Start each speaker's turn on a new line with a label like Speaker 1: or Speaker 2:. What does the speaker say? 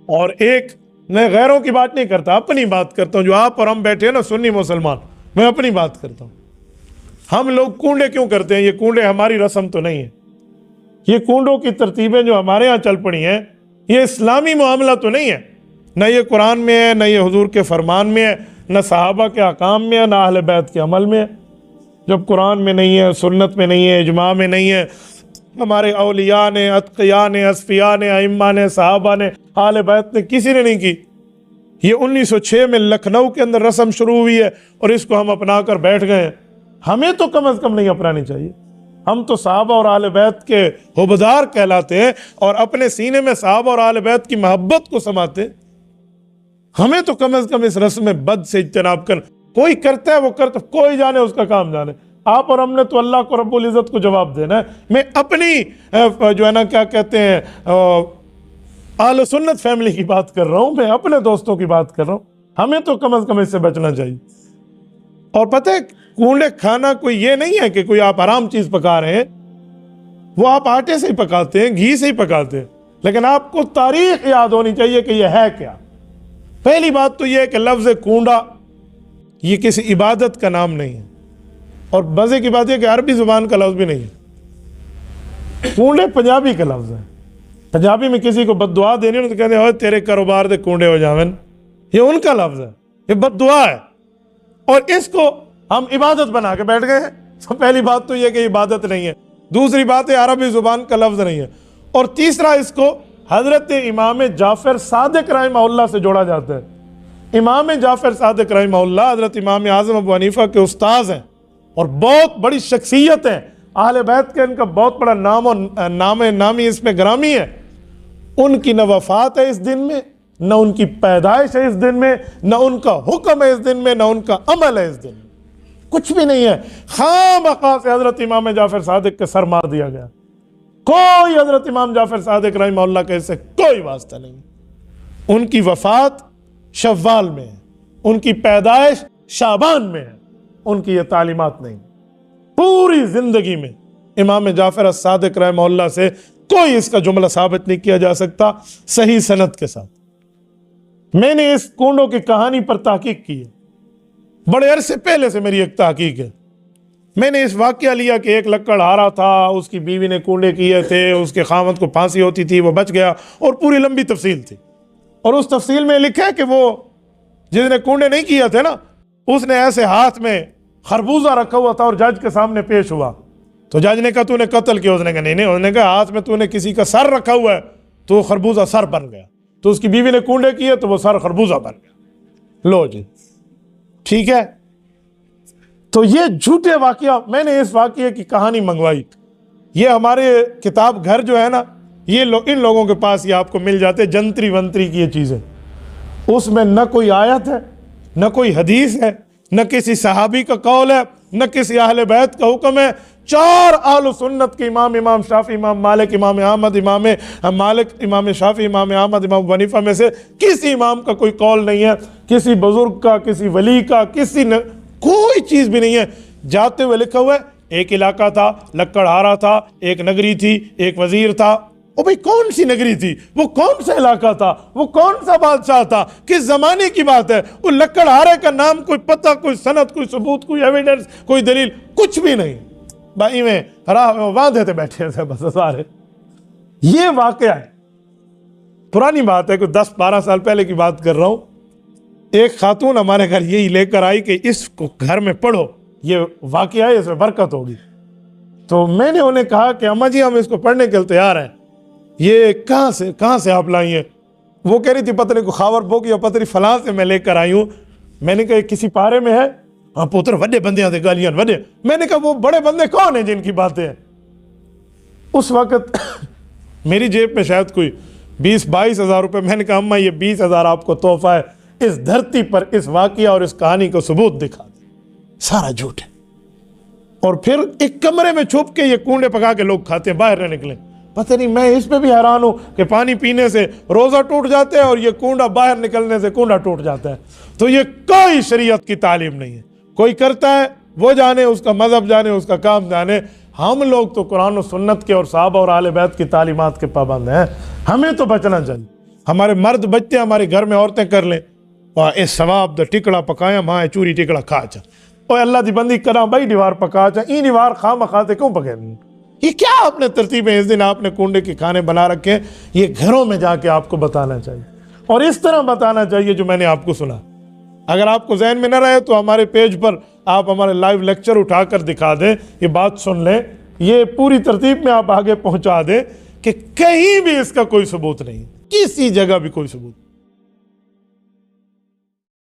Speaker 1: और एक, मैं गैरों की बात नहीं करता, अपनी बात करता हूँ। जो आप और हम बैठे हैं ना सुन्नी मुसलमान, मैं अपनी बात करता हूँ। हम लोग कूंडे क्यों करते हैं? ये कूंडे हमारी रस्म तो नहीं है। ये कूंडों की तरतीबें जो हमारे यहाँ चल पड़ी हैं, ये इस्लामी मामला तो नहीं है। न ये कुरान में है, न ये हुजूर के फरमान में है, न सहाबा के अहकाम में है, न अहले बैत के अमल में है। जब कुरान में नहीं है, सुन्नत में नहीं है, इजमा में नहीं है, हमारे औलिया ने, अतकिया ने, असफिया ने, अइम्मा ने, सहाबा ने, अहले बैत ने, किसी ने नहीं की। ये 1906 में लखनऊ के अंदर रस्म शुरू हुई है और इसको हम अपना कर बैठ गए हैं। हमें तो कम से कम नहीं अपनानी चाहिए। हम तो सहाबा और अहले बैत के हुबदार कहलाते हैं और अपने सीने में सहाबा और अहले बैत की मोहब्बत को समाते हैं। हमें तो कम से कम इस रस्म बद से इज्तनाब कर। कोई करता है वो करता, कोई जाने उसका काम जाने। आप और हमने तो अल्लाह को रब्बुल इज़्ज़त को जवाब देना है। मैं अपनी जो है ना क्या कहते हैं अहले सुन्नत फैमिली की बात कर रहा हूँ, मैं अपने दोस्तों की बात कर रहा हूँ। हमें तो कम से कम इससे बचना चाहिए। और पता है कूंडे खाना कोई ये नहीं है कि कोई आप आराम चीज पका रहे हैं, वो आप आटे से ही पकाते हैं, घी से ही पकाते हैं। लेकिन आपको तारीख याद होनी चाहिए कि यह है क्या। पहली बात तो यह है कि लफ्ज कूंडा ये किसी इबादत का नाम नहीं है। और मजे की बात यह कि अरबी जुबान का लफ्ज भी नहीं है। कूंडे पंजाबी का लफ्ज है। पंजाबी में किसी को बद्दुआ देनी हो तो कहते हैं तेरे कारोबार दे कूंडे हो जावन, ये उनका लफ्ज है, ये बद्दुआ है। और इसको हम इबादत बना के बैठ गए हैं। तो पहली बात तो यह कि इबादत नहीं है। दूसरी बात है अरबी जुबान का लफ्ज नहीं है। और तीसरा इसको हजरत इमाम जाफर सादिक रहमहुल्लाह से जोड़ा जाता है। इमाम जाफर सादिक रहमहुल्लाह हजरत इमाम आज़म अबू हनीफा के उस्ताद हैं और बहुत बड़ी शख्सियत हैं। अहले बैत के इनका बहुत बड़ा नाम और नामी इसमें ग्रामी है। उनकी न वफात है इस दिन में, न उनकी पैदाइश है इस दिन में, न उनका हुक्म है इस दिन में, न उनका अमल है इस दिन में। कुछ भी नहीं है। खामखा से हजरत इमाम जाफर सादिक के सर मार दिया गया। कोई हजरत इमाम जाफर सादिक रहमहुल्लाह के इससे कोई वास्ता नहीं। उनकी वफात शव्वाल में है, उनकी पैदाइश शाबान में है। उनकी ये तालीमात नहीं। पूरी जिंदगी में इमाम जाफर सादिक रहमहुल्लाह से कोई इसका जुमला साबित नहीं किया जा सकता सही सनद के साथ। मैंने इस कूंडों की कहानी पर तहकीक की है। बड़े अरसे पहले से मेरी एक तहकीक है। मैंने इस वाकया लिया कि एक लकड़हारा था, उसकी बीवी ने कूंडे किए थे, उसके खामद को फांसी होती थी, वो बच गया, और पूरी लंबी तफसील थी। और उस तफसील में लिखा है कि वो जिसने कूंडे नहीं किए थे ना, उसने ऐसे हाथ में खरबूजा रखा हुआ था और जज के सामने पेश हुआ। तो जज ने कहा तूने कत्ल किया? उसने कहा नहीं। उसने कहा हाथ में तूने किसी का सर रखा हुआ है तो वो खरबूजा सर बन गया। तो उसकी बीवी ने कूंडे किए तो वो सर खरबूजा बन गया। लो जी, ठीक है। तो ये झूठे वाकया, मैंने इस वाकये की कहानी मंगवाई। ये हमारे किताब घर जो है ना, ये इन लोगों के पास ये आपको मिल जाते जंतरी वंतरी की ये चीज़ें। उसमें न कोई आयत है, न कोई हदीस है, न किसी सहाबी का कौल है, न किसी अहले बैत का हुक्म है। चार आल सुन्नत के इमाम शाफी, इमाम मालिक, इमाम अहमद, इमाम मालिक, इमाम शाफी, इमाम अहमद, इमाम हनीफा में से किसी इमाम का कोई कौल नहीं है, किसी बुजुर्ग का, किसी वली का, कोई चीज़ भी नहीं है। जाते हुए लिखा हुआ है एक इलाका था, लकड़हारा था, एक नगरी थी, एक वजीर था। ओ भाई कौन सी नगरी थी, वो कौन सा इलाका था, वो कौन सा बादशाह था, किस जमाने की बात है? वो लकड़हारे का नाम, कोई पता, कोई सनद, कोई सबूत, कोई एविडेंस, कोई दलील, कुछ भी नहीं। भाई में वादे थे बैठे थे बस सारे। ये वाकया है, पुरानी बात है, कोई 10-12 साल पहले की बात कर रहा हूं। एक खातून हमारे घर यही लेकर आई कि इसको घर में पढ़ो, ये वाकया है, इसमें बरकत होगी। तो मैंने उन्हें कहा कि अम्मा जी हम इसको पढ़ने के लिए तैयार हैं। ये कहाँ से आप लाई हैं? वो कह रही थी पता नहीं को खावर बोक या पता नहीं फलां से मैं लेकर आई हूँ। मैंने कहा किसी पारे में है? हाँ पुत्र वड्डे बंदे थे गालियां वड्डे। मैंने कहा वो बड़े बंदे कौन है जिनकी बातें हैं? उस वक्त मेरी जेब में शायद कोई 20-22 हज़ार रुपये। मैंने कहा अम्मा ये 20 हज़ार आपको तोहफा है, इस धरती पर इस वाकया और इस कहानी को सबूत दिखा दे। सारा झूठ है। और फिर एक कमरे में छुप के ये कूंडे पका के लोग खाते हैं, बाहर न निकले। पता नहीं, मैं इस पे भी हैरान हूं कि पानी पीने से रोजा टूट जाता है और ये कूंडा बाहर निकलने से कूंडा टूट जाता है। तो ये कोई शरीयत की तालीम नहीं है। कोई करता है वो जाने, उसका मजहब जाने, उसका काम जाने। हम लोग तो कुरान और सुन्नत के और साहबा और आले बैत की तालीमात के पाबंद हैं। हमें तो बचना चाहिए। हमारे मर्द बच्चे हमारे घर में औरतें कर लें, वाह ए सवाब द टिकड़ा पकाया मां ए चूरी टिकड़ा खा चा, और अल्लाह की बंदी करा भाई दीवार पका चा, ई दीवार खा मखाते क्यों पके? ये क्या आपने तरतीबें इस दिन आपने कुंडे के खाने बना रखे हैं? ये घरों में जाके आपको बताना चाहिए और इस तरह बताना चाहिए जो मैंने आपको सुना। अगर आपको जहन में न रहे तो हमारे पेज पर आप हमारे लाइव लेक्चर उठाकर दिखा दें, ये बात सुन लें, ये पूरी तरतीब में आप आगे पहुंचा दें कि कहीं भी इसका कोई सबूत नहीं, किसी जगह भी कोई सबूत।